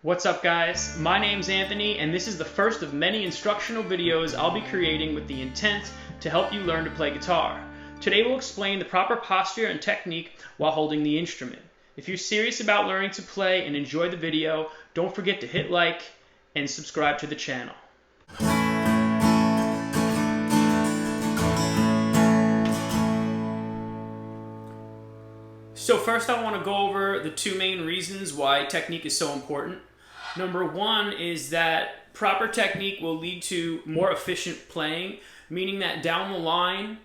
What's up guys? My name's Anthony and this is the first of many instructional videos I'll be creating with the intent to help you learn to play guitar. Today we'll explain the proper posture and technique while holding the instrument. If you're serious about learning to play and enjoy the video, don't forget to hit like and subscribe to the channel. So first I want to go over the two main reasons why technique is so important. Number one is that proper technique will lead to more efficient playing, meaning that down the line,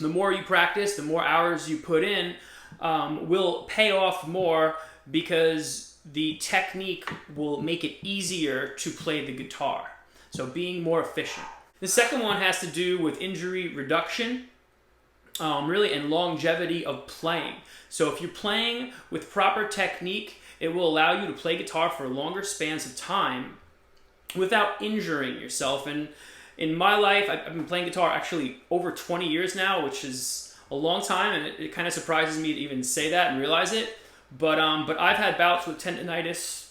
the more you practice, the more hours you put in, will pay off more because the technique will make it easier to play the guitar. So being more efficient. The second one has to do with injury reduction. Really, and longevity of playing. So if you're playing with proper technique, it will allow you to play guitar for longer spans of time without injuring yourself. And in my life, I've been playing guitar actually over 20 years now, which is a long time, and it kind of surprises me to even say that and realize it. But I've had bouts with tendonitis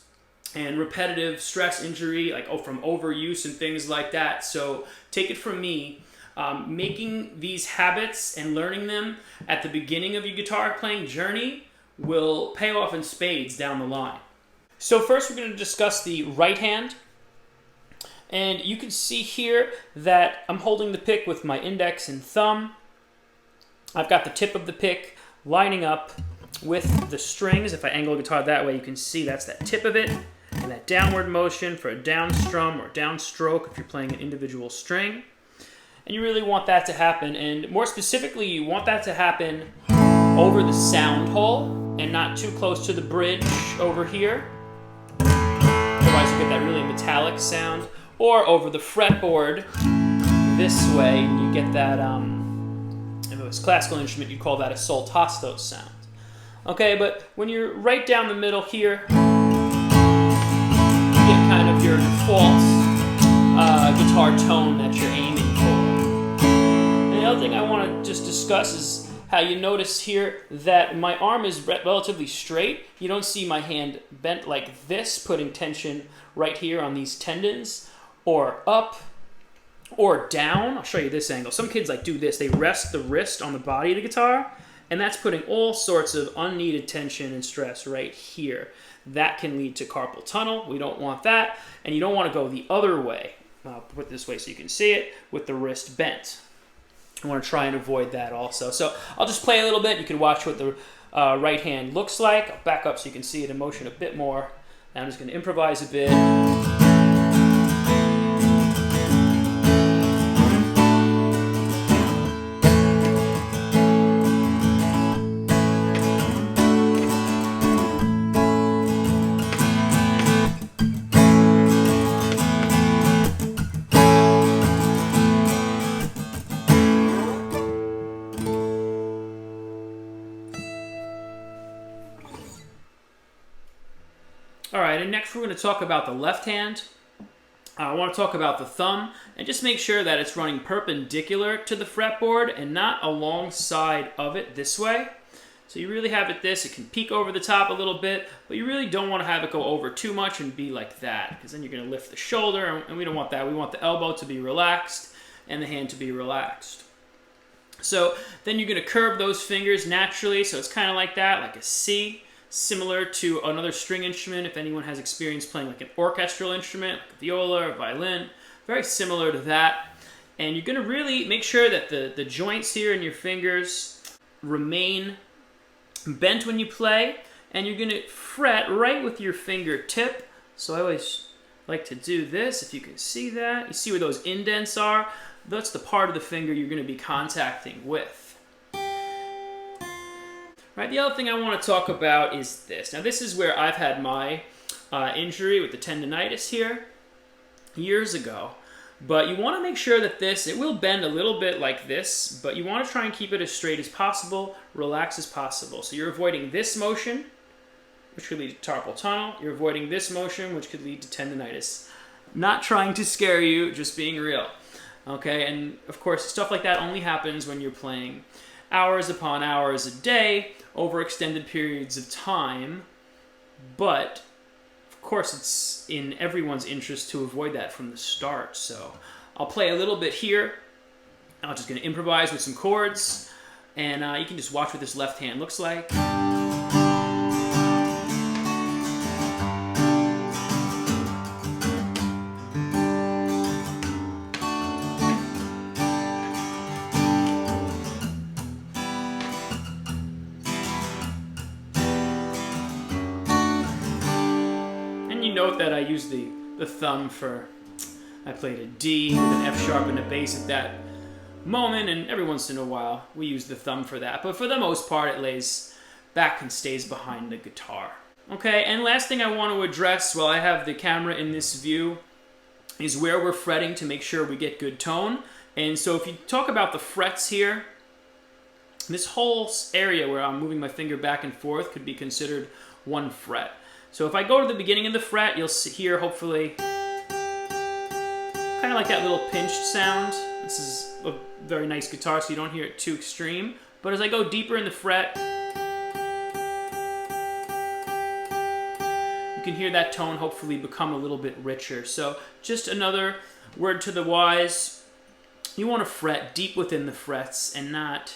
and repetitive stress injury, like from overuse and things like that. So take it from me. Making these habits and learning them at the beginning of your guitar playing journey will pay off in spades down the line. So first we're going to discuss the right hand. And you can see here that I'm holding the pick with my index and thumb. I've got the tip of the pick lining up with the strings. If I angle the guitar that way, you can see that's that tip of it. And that downward motion for a down strum or down stroke if you're playing an individual string. And you really want that to happen, and more specifically, you want that to happen over the sound hole and not too close to the bridge over here. Otherwise you get that really metallic sound. Or over the fretboard this way, and you get that, if it was a classical instrument, you'd call that a sol tosto sound. Okay, but when you're right down the middle here, you get kind of your default guitar tone that you're aiming for. The other thing I want to just discuss is how you notice here that my arm is relatively straight. You don't see my hand bent like this, putting tension right here on these tendons, or up, or down. I'll show you this angle. Some kids do this. They rest the wrist on the body of the guitar, and that's putting all sorts of unneeded tension and stress right here. That can lead to carpal tunnel. We don't want that, and you don't want to go the other way. I'll put it this way so you can see it, with the wrist bent. I want to try and avoid that also. So I'll just play a little bit. You can watch what the right hand looks like. I'll back up so you can see it in motion a bit more. And I'm just going to improvise a bit. Alright, and next we're going to talk about the left hand. I want to talk about the thumb, and just make sure that it's running perpendicular to the fretboard and not alongside of it this way. So you really have it this. It can peek over the top a little bit, but you really don't want to have it go over too much and be like that, because then you're going to lift the shoulder, and we don't want that. We want the elbow to be relaxed and the hand to be relaxed. So then you're going to curve those fingers naturally, so it's kind of like that, like a C. Similar to another string instrument, if anyone has experience playing like an orchestral instrument, like a viola or violin, very similar to that. And you're going to really make sure that the joints here in your fingers remain bent when you play, and you're going to fret right with your fingertip. So I always like to do this, if you can see that. You see where those indents are? That's the part of the finger you're going to be contacting with. Right, the other thing I want to talk about is this. Now this is where I've had my injury with the tendonitis here years ago. But you want to make sure that it will bend a little bit like this, but you want to try and keep it as straight as possible, relaxed as possible. So you're avoiding this motion, which could lead to carpal tunnel. You're avoiding this motion, which could lead to tendonitis. Not trying to scare you, just being real. Okay, and of course stuff like that only happens when you're playing hours upon hours a day over extended periods of time. But course, it's in everyone's interest to avoid that from the start. So I'll play a little bit here. I'm just going to improvise with some chords, and you can just watch what this left hand looks like. Note that I use the thumb for, I played a D with an F sharp and a bass at that moment, and every once in a while we use the thumb for that, but for the most part it lays back and stays behind the guitar. Okay, and last thing I want to address while I have the camera in this view is where we're fretting to make sure we get good tone. And so if you talk about the frets here, this whole area where I'm moving my finger back and forth could be considered one fret. So if I go to the beginning of the fret, you'll hear, hopefully, kind of like that little pinched sound. This is a very nice guitar, so you don't hear it too extreme. But as I go deeper in the fret, you can hear that tone hopefully become a little bit richer. So just another word to the wise. You want to fret deep within the frets and not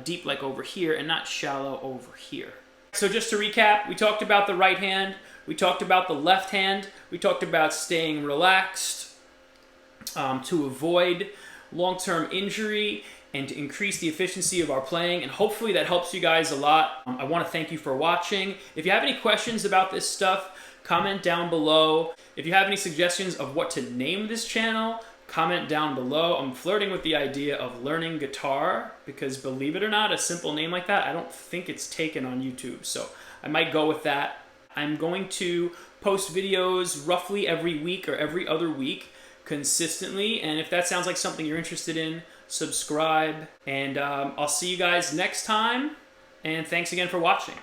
deep like over here and not shallow over here. So just to recap, we talked about the right hand, we talked about the left hand, we talked about staying relaxed to avoid long-term injury and to increase the efficiency of our playing, and hopefully that helps you guys a lot. I want to thank you for watching. If you have any questions about this stuff, comment down below. If you have any suggestions of what to name this channel, comment down below. I'm flirting with the idea of learning guitar because, believe it or not, a simple name like that, I don't think it's taken on YouTube. So I might go with that. I'm going to post videos roughly every week or every other week consistently. And if that sounds like something you're interested in, subscribe. And I'll see you guys next time. And thanks again for watching.